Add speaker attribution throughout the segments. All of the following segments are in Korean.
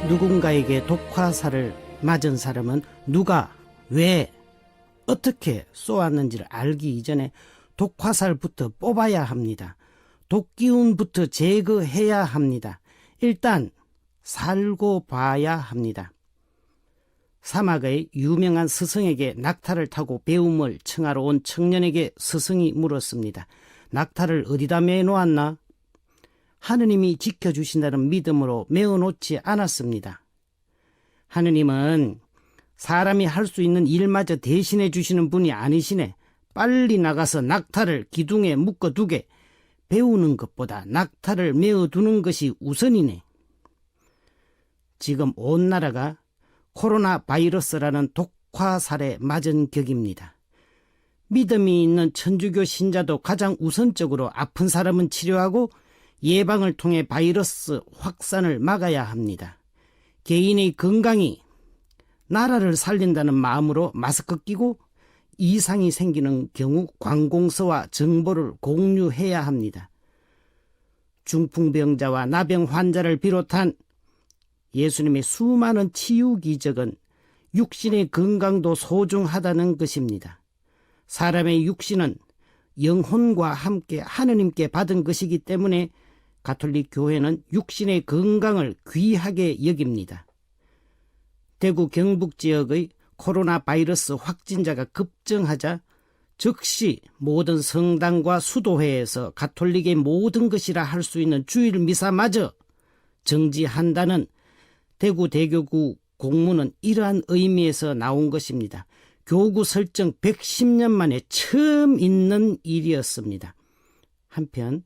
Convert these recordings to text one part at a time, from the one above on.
Speaker 1: 누군가에게 독화살을 맞은 사람은 누가, 왜, 어떻게 쏘았는지를 알기 이전에 독화살부터 뽑아야 합니다. 독기운부터 제거해야 합니다. 일단 살고 봐야 합니다. 사막의 유명한 스승에게 낙타를 타고 배움을 청하러 온 청년에게 스승이 물었습니다. 낙타를 어디다 매놓았나? 하느님이 지켜주신다는 믿음으로 메어놓지 않았습니다. 하느님은 사람이 할 수 있는 일마저 대신해 주시는 분이 아니시네. 빨리 나가서 낙타를 기둥에 묶어두게. 배우는 것보다 낙타를 메어두는 것이 우선이네. 지금 온 나라가 코로나 바이러스라는 독화살에 맞은 격입니다. 믿음이 있는 천주교 신자도 가장 우선적으로 아픈 사람은 치료하고 예방을 통해 바이러스 확산을 막아야 합니다. 개인의 건강이 나라를 살린다는 마음으로 마스크 끼고 이상이 생기는 경우 관공서와 정보를 공유해야 합니다. 중풍병자와 나병 환자를 비롯한 예수님의 수많은 치유 기적은 육신의 건강도 소중하다는 것입니다. 사람의 육신은 영혼과 함께 하느님께 받은 것이기 때문에 가톨릭 교회는 육신의 건강을 귀하게 여깁니다. 대구 경북 지역의 코로나 바이러스 확진자가 급증하자 즉시 모든 성당과 수도회에서 가톨릭의 모든 것이라 할 수 있는 주일 미사마저 정지한다는 대구 대교구 공문은 이러한 의미에서 나온 것입니다. 교구 설정 110년 만에 처음 있는 일이었습니다. 한편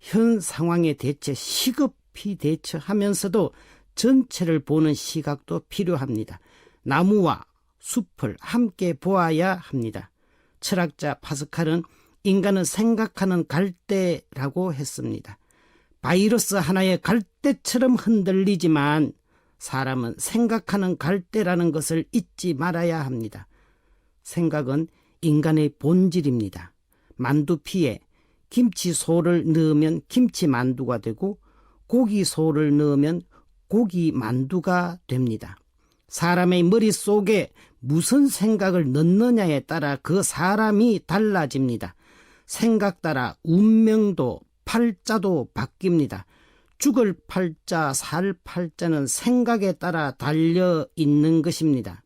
Speaker 1: 현 상황에 시급히 대처하면서도 전체를 보는 시각도 필요합니다. 나무와 숲을 함께 보아야 합니다. 철학자 파스칼은 인간은 생각하는 갈대라고 했습니다. 바이러스 하나의 갈대처럼 흔들리지만 사람은 생각하는 갈대라는 것을 잊지 말아야 합니다. 생각은 인간의 본질입니다. 만두피에 김치소를 넣으면 김치만두가 되고 고기소를 넣으면 고기만두가 됩니다. 사람의 머릿속에 무슨 생각을 넣느냐에 따라 그 사람이 달라집니다. 생각 따라 운명도 팔자도 바뀝니다. 죽을 팔자, 살 팔자는 생각에 따라 달려 있는 것입니다.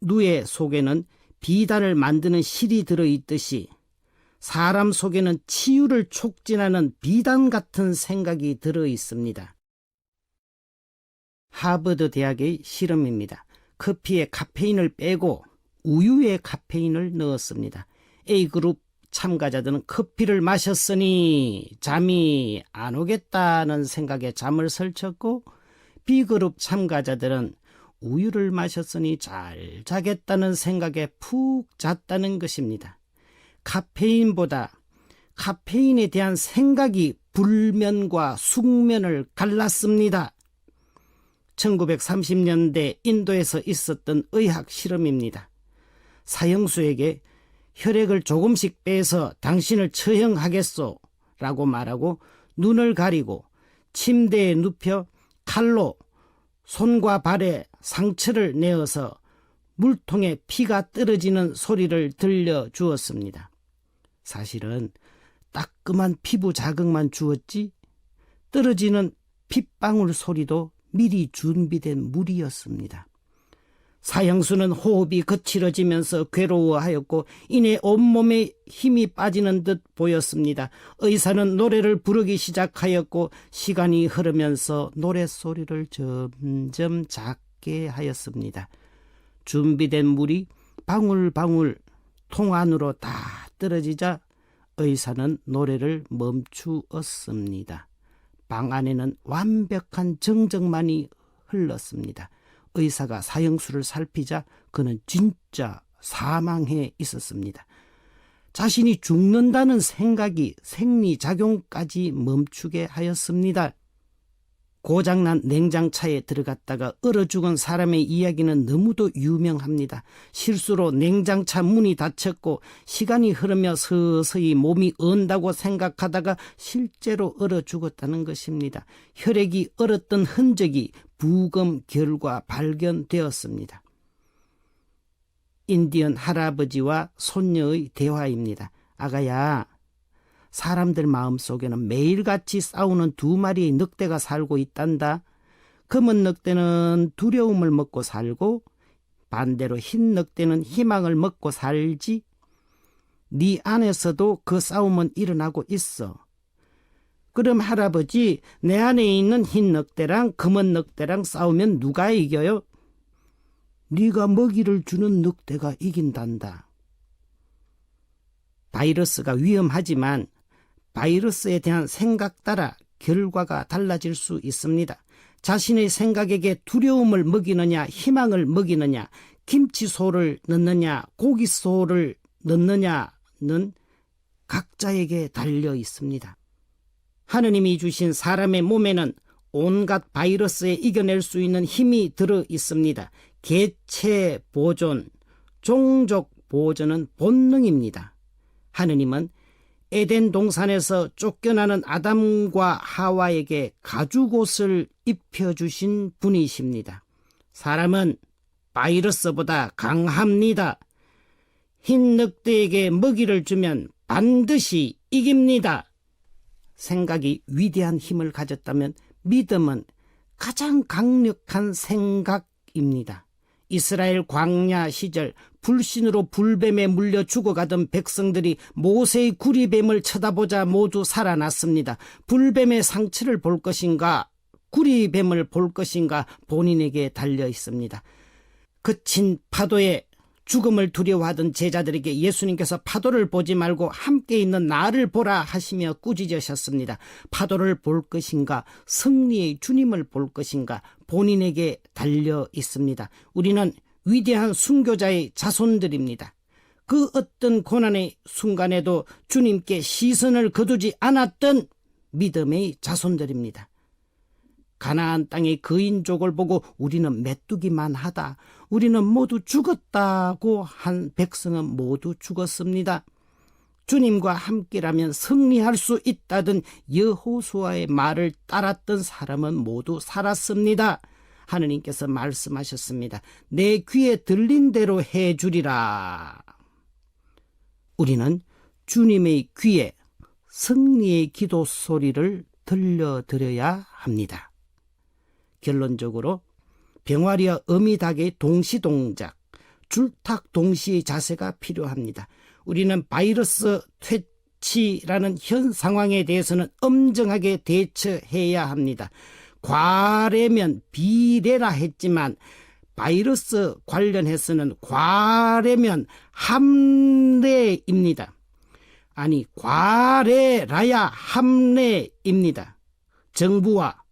Speaker 1: 누에 속에는 비단을 만드는 실이 들어있듯이 사람 속에는 치유를 촉진하는 비단 같은 생각이 들어있습니다. 하버드 대학의 실험입니다. 커피에 카페인을 빼고 우유에 카페인을 넣었습니다. A그룹 참가자들은 커피를 마셨으니 잠이 안 오겠다는 생각에 잠을 설쳤고 B그룹 참가자들은 우유를 마셨으니 잘 자겠다는 생각에 푹 잤다는 것입니다. 카페인보다 카페인에 대한 생각이 불면과 숙면을 갈랐습니다. 1930년대 인도에서 있었던 의학 실험입니다. 사형수에게 혈액을 조금씩 빼서 당신을 처형하겠소 라고 말하고 눈을 가리고 침대에 눕혀 칼로 손과 발에 상처를 내어서 물통에 피가 떨어지는 소리를 들려주었습니다. 사실은 따끔한 피부 자극만 주었지 떨어지는 핏방울 소리도 미리 준비된 물이었습니다. 사형수는 호흡이 거칠어지면서 괴로워하였고 이내 온몸에 힘이 빠지는 듯 보였습니다. 의사는 노래를 부르기 시작하였고 시간이 흐르면서 노랫소리를 점점 작게 하였습니다. 준비된 물이 방울방울 통 안으로 다 떨어지자 의사는 노래를 멈추었습니다. 방 안에는 완벽한 정적만이 흘렀습니다. 의사가 사형수를 살피자 그는 진짜 사망해 있었습니다. 자신이 죽는다는 생각이 생리작용까지 멈추게 하였습니다. 고장난 냉장차에 들어갔다가 얼어 죽은 사람의 이야기는 너무도 유명합니다. 실수로 냉장차 문이 닫혔고 시간이 흐르며 서서히 몸이 언다고 생각하다가 실제로 얼어 죽었다는 것입니다. 혈액이 얼었던 흔적이 부검 결과 발견되었습니다. 인디언 할아버지와 손녀의 대화입니다. 아가야, 사람들 마음속에는 매일같이 싸우는 두 마리의 늑대가 살고 있단다. 검은 늑대는 두려움을 먹고 살고 반대로 흰 늑대는 희망을 먹고 살지. 네 안에서도 그 싸움은 일어나고 있어. 그럼 할아버지, 내 안에 있는 흰 늑대랑 검은 늑대랑 싸우면 누가 이겨요? 네가 먹이를 주는 늑대가 이긴단다. 바이러스가 위험하지만 바이러스에 대한 생각 따라 결과가 달라질 수 있습니다. 자신의 생각에게 두려움을 먹이느냐, 희망을 먹이느냐, 김치소를 넣느냐, 고기소를 넣느냐는 각자에게 달려 있습니다. 하느님이 주신 사람의 몸에는 온갖 바이러스에 이겨낼 수 있는 힘이 들어 있습니다. 개체 보존, 종족 보존은 본능입니다. 하느님은 에덴 동산에서 쫓겨나는 아담과 하와에게 가죽옷을 입혀주신 분이십니다. 사람은 바이러스보다 강합니다. 흰 늑대에게 먹이를 주면 반드시 이깁니다. 생각이 위대한 힘을 가졌다면 믿음은 가장 강력한 생각입니다. 이스라엘 광야 시절 불신으로 불뱀에 물려 죽어가던 백성들이 모세의 구리뱀을 쳐다보자 모두 살아났습니다. 불뱀의 상처를 볼 것인가, 구리뱀을 볼 것인가 본인에게 달려 있습니다. 그친 파도에 죽음을 두려워하던 제자들에게 예수님께서 파도를 보지 말고 함께 있는 나를 보라 하시며 꾸짖으셨습니다. 파도를 볼 것인가, 승리의 주님을 볼 것인가 본인에게 달려 있습니다. 우리는 위대한 순교자의 자손들입니다. 그 어떤 고난의 순간에도 주님께 시선을 거두지 않았던 믿음의 자손들입니다. 가나안 땅의 거인족을 보고 우리는 메뚜기만 하다, 우리는 모두 죽었다고 한 백성은 모두 죽었습니다. 주님과 함께라면 승리할 수 있다던 여호수아의 말을 따랐던 사람은 모두 살았습니다. 하느님께서 말씀하셨습니다. 내 귀에 들린 대로 해주리라. 우리는 주님의 귀에 승리의 기도 소리를 들려드려야 합니다. 결론적으로 병아리와 어미닭의 동시동작, 줄탁 동시의 자세가 필요합니다. 우리는 바이러스 퇴치라는 현 상황에 대해서는 엄정하게 대처해야 합니다. 과래면 비례라 했지만 바이러스 관련해서는 과래면 함래입니다. 아니, 과래라야 함래입니다. 정부와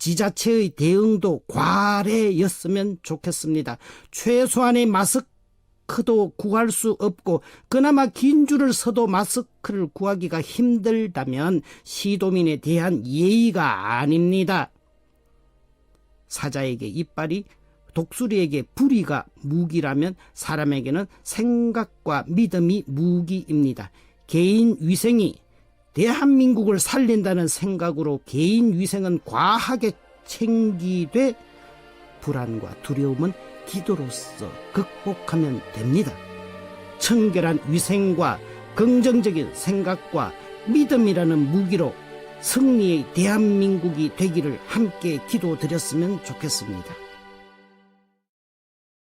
Speaker 1: 지자체의 대응도 과래였으면 좋겠습니다. 최소한의 마스크도 구할 수 없고 그나마 긴 줄을 서도 마스크를 구하기가 힘들다면 시도민에 대한 예의가 아닙니다. 사자에게 이빨이, 독수리에게 부리가 무기라면 사람에게는 생각과 믿음이 무기입니다. 개인 위생이 대한민국을 살린다는 생각으로 개인 위생은 과하게 챙기되 불안과 두려움은 기도로서 극복하면 됩니다. 청결한 위생과 긍정적인 생각과 믿음이라는 무기로 승리의 대한민국이 되기를 함께 기도드렸으면 좋겠습니다.